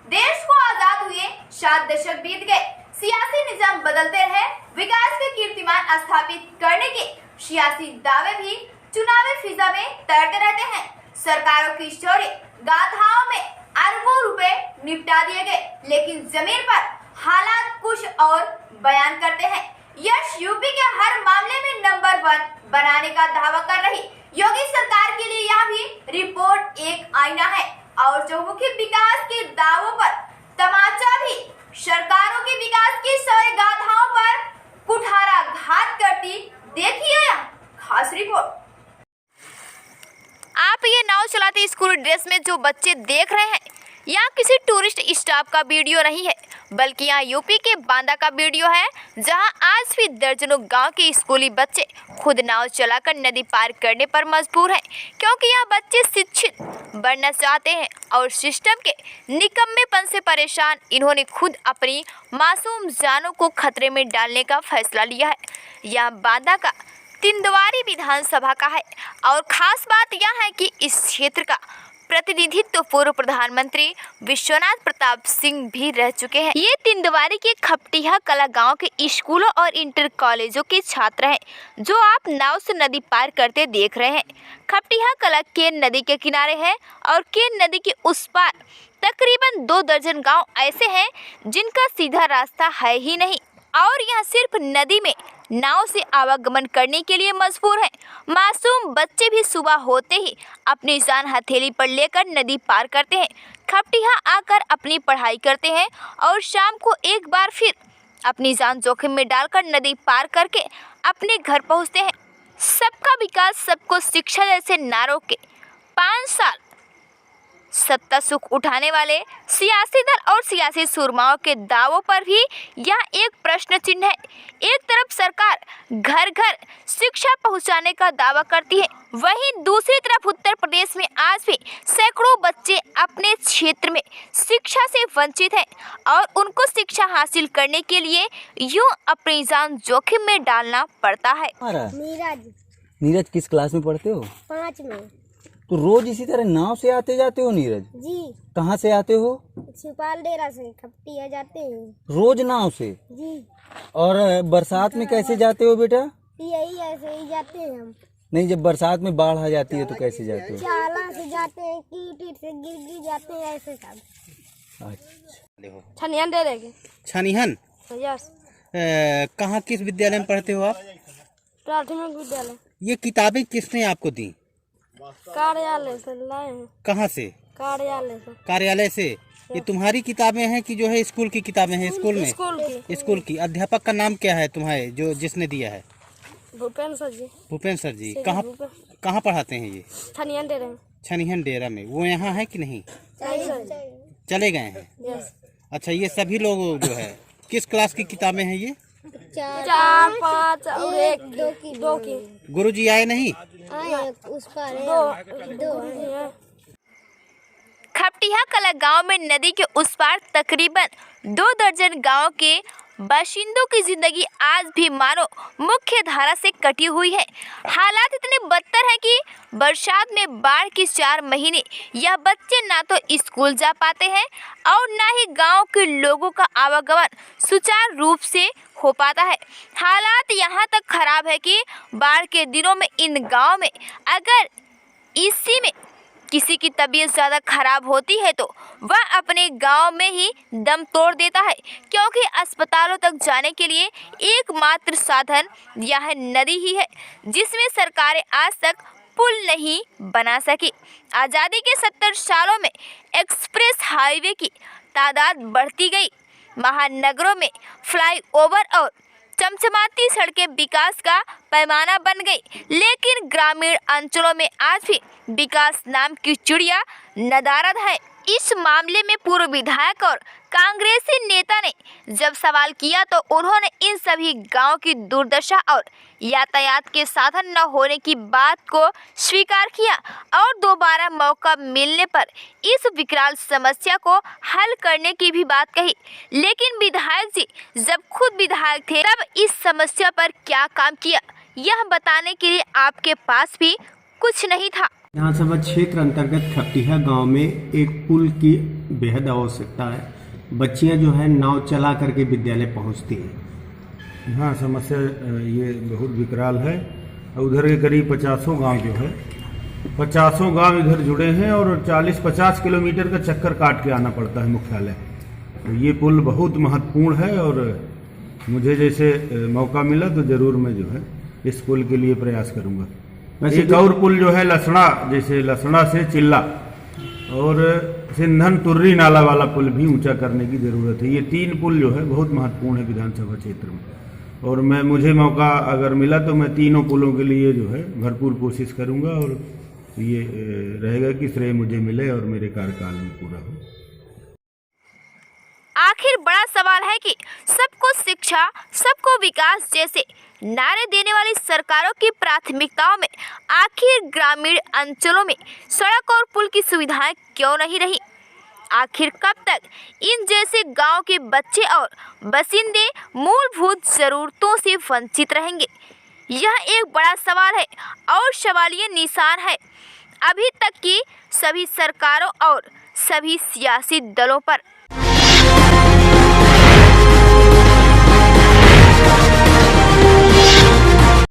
देश को आजाद हुए 7 दशक बीत गए, सियासी निजाम बदलते रहे, विकास के कीर्तिमान स्थापित करने के सियासी दावे भी चुनावी फिजा में तैरते रहते हैं। सरकारों की शौर्य गाथाओं में अरबों रुपए निपटा दिए गए, लेकिन जमीन पर हालात कुछ और बयान करते हैं। यश यूपी के हर मामले में नंबर 1 बनाने का दावा कर रही योगी सरकार के लिए यह भी रिपोर्ट एक आईना है और चहुमुखी विकास के दावों पर तमाचा भी सरकारों के विकास की शौर्य गाथाओं पर कुठाराघात करती। देखिए यह खास रिपोर्ट। आप ये नाव चलाते स्कूल ड्रेस में जो बच्चे देख रहे हैं, यहाँ किसी टूरिस्ट स्टाफ का वीडियो नहीं है, बल्कि यहाँ यूपी के बांदा का वीडियो है, जहाँ आज भी दर्जनों गांव के स्कूली बच्चे खुद नाव चलाकर नदी पार करने पर मजबूर हैं, क्योंकि यहाँ बच्चे शिक्षित बनना चाहते हैं और सिस्टम के निकम्मेपन से परेशान इन्होंने खुद अपनी मासूम जानों को खतरे में डालने का फैसला लिया है। यह बांदा का तिंदवारी विधानसभा का है और खास बात यह है कि इस क्षेत्र का प्रतिनिधित्व पूर्व प्रधानमंत्री विश्वनाथ प्रताप सिंह भी रह चुके हैं। ये तिंदवारी के खपटिया कला गांव के स्कूलों और इंटर कॉलेजों के छात्र हैं, जो आप नाव से नदी पार करते देख रहे हैं। खपटिया कला केन नदी के किनारे है और केन नदी के उस पार तकरीबन 2 दर्जन गांव ऐसे हैं जिनका सीधा रास्ता है ही नहीं और यहाँ सिर्फ नदी में नाव से आवागमन करने के लिए मजबूर हैं। मासूम बच्चे भी सुबह होते ही अपनी जान हथेली पर लेकर नदी पार करते हैं, खपटिया आकर अपनी पढ़ाई करते हैं और शाम को एक बार फिर अपनी जान जोखिम में डालकर नदी पार करके अपने घर पहुंचते हैं। सबका विकास सबको शिक्षा जैसे नारों के 5 साल सत्ता सुख उठाने वाले सियासी दल और सियासी सुरमाओं के दावों पर भी यह एक प्रश्न चिन्ह है। एक तरफ सरकार घर घर शिक्षा पहुंचाने का दावा करती है, वहीं दूसरी तरफ उत्तर प्रदेश में आज भी सैकड़ों बच्चे अपने क्षेत्र में शिक्षा से वंचित हैं और उनको शिक्षा हासिल करने के लिए यूं अपनी जान जोखिम में डालना पड़ता है। नीरज किस क्लास में पढ़ते हो? 5 में। तो रोज इसी तरह नाव से आते जाते हो नीरज? जी। कहाँ से आते हो? छिपाल डेरा से खपटिया जाते हैं। रोज नाव से? जी। और बरसात में कैसे जाते हो बेटा? यही ऐसे ही जाते हैं हम। नहीं, जब बरसात में बाढ़ आ जाती है तो कैसे जाते हो? चाला से जाते हैं, कीट से गिर जाते हैं, ऐसे सब। अच्छा, छनिहन डेरे के। छनिहन? यस। कहाँ किस विद्यालय में पढ़ते हो आप? प्राथमिक विद्यालय। ये किताबें किसने आपको दी? कार्यालय से लाए हैं। कहाँ से? कार्यालय से। कार्यालय से? ये तुम्हारी किताबें हैं कि जो है स्कूल की किताबें हैं? स्कूल में? स्कूल की। अध्यापक का नाम क्या है तुम्हारे जो जिसने दिया है? भूपेंद्र सर जी। भूपेंद्र सर जी। कहाँ पढ़ाते हैं ये? छनिहन डेरे में। छनिहन डेरा में। वो यहाँ है कि नहीं? चले गए हैं? यस। अच्छा, ये सभी लोग जो है किस क्लास की किताबें हैं ये? 4, 5 और 1 2 की। गुरुजी आए नहीं? उस पर 2 खपटिया कला गांव में नदी के उस पार तकरीबन 2 दर्जन गांव के बाशिंदों की जिंदगी आज भी मानो मुख्य धारा से कटी हुई है। हालात इतने बदतर हैं कि बरसात में बाढ़ के 4 महीने यह बच्चे ना तो स्कूल जा पाते हैं और ना ही गांव के लोगों का आवागमन सुचारू रूप से हो पाता है। हालात यहाँ तक खराब है कि बाढ़ के दिनों में इन गाँव में अगर इसी में किसी की तबीयत ज़्यादा खराब होती है तो वह अपने गांव में ही दम तोड़ देता है, क्योंकि अस्पतालों तक जाने के लिए एकमात्र साधन यह नदी ही है, जिसमें सरकारें आज तक पुल नहीं बना सकी। आज़ादी के 70 सालों में एक्सप्रेस हाईवे की तादाद बढ़ती गई, महानगरों में फ्लाईओवर और चमचमाती सड़कें विकास का पैमाना बन गई, लेकिन ग्रामीण अंचलों में आज भी विकास नाम की चिड़िया नदारद है। इस मामले में पूर्व विधायक और कांग्रेसी नेता ने जब सवाल किया तो उन्होंने इन सभी गांव की दुर्दशा और यातायात के साधन न होने की बात को स्वीकार किया और दोबारा मौका मिलने पर इस विकराल समस्या को हल करने की भी बात कही। लेकिन विधायक जी जब खुद विधायक थे तब इस समस्या पर क्या काम किया, यह बताने के लिए आपके पास भी कुछ नहीं था। विधानसभा क्षेत्र अंतर्गत खपटिया गांव में एक पुल की बेहद आवश्यकता है। बच्चियां जो है नाव चला करके विद्यालय पहुंचती हैं। हाँ, समस्या ये बहुत विकराल है। उधर के करीब 50 गांव जो है, 50 गांव इधर जुड़े हैं और 40-50 किलोमीटर का चक्कर काट के आना पड़ता है मुख्यालय। तो ये पुल बहुत महत्वपूर्ण है और मुझे जैसे मौका मिला तो जरूर मैं जो है इस पुल के लिए प्रयास करूंगा। एक और पुल जो है लसड़ा, जैसे लसड़ा से चिल्ला और सिंधन तुर्री नाला वाला पुल भी ऊंचा करने की जरूरत है। ये 3 पुल जो है बहुत महत्वपूर्ण है विधानसभा क्षेत्र में, और मुझे मौका अगर मिला तो मैं तीनों पुलों के लिए जो है भरपूर कोशिश करूंगा और ये रहेगा कि श्रेय मुझे मिले और मेरे कार्यकाल में पूरा हो। आखिर बड़ा सवाल है कि सबको शिक्षा, सबको विकास जैसे नारे देने वाली सरकारों की प्राथमिकताओं में आखिर ग्रामीण अंचलों में सड़क और पुल की सुविधाएं क्यों नहीं रही? आखिर कब तक इन जैसे गांव के बच्चे और बसिंदे मूलभूत जरूरतों से वंचित रहेंगे? यह एक बड़ा सवाल है और सवालिया निशान है अभी तक की सभी सरकारों और सभी सियासी दलों पर।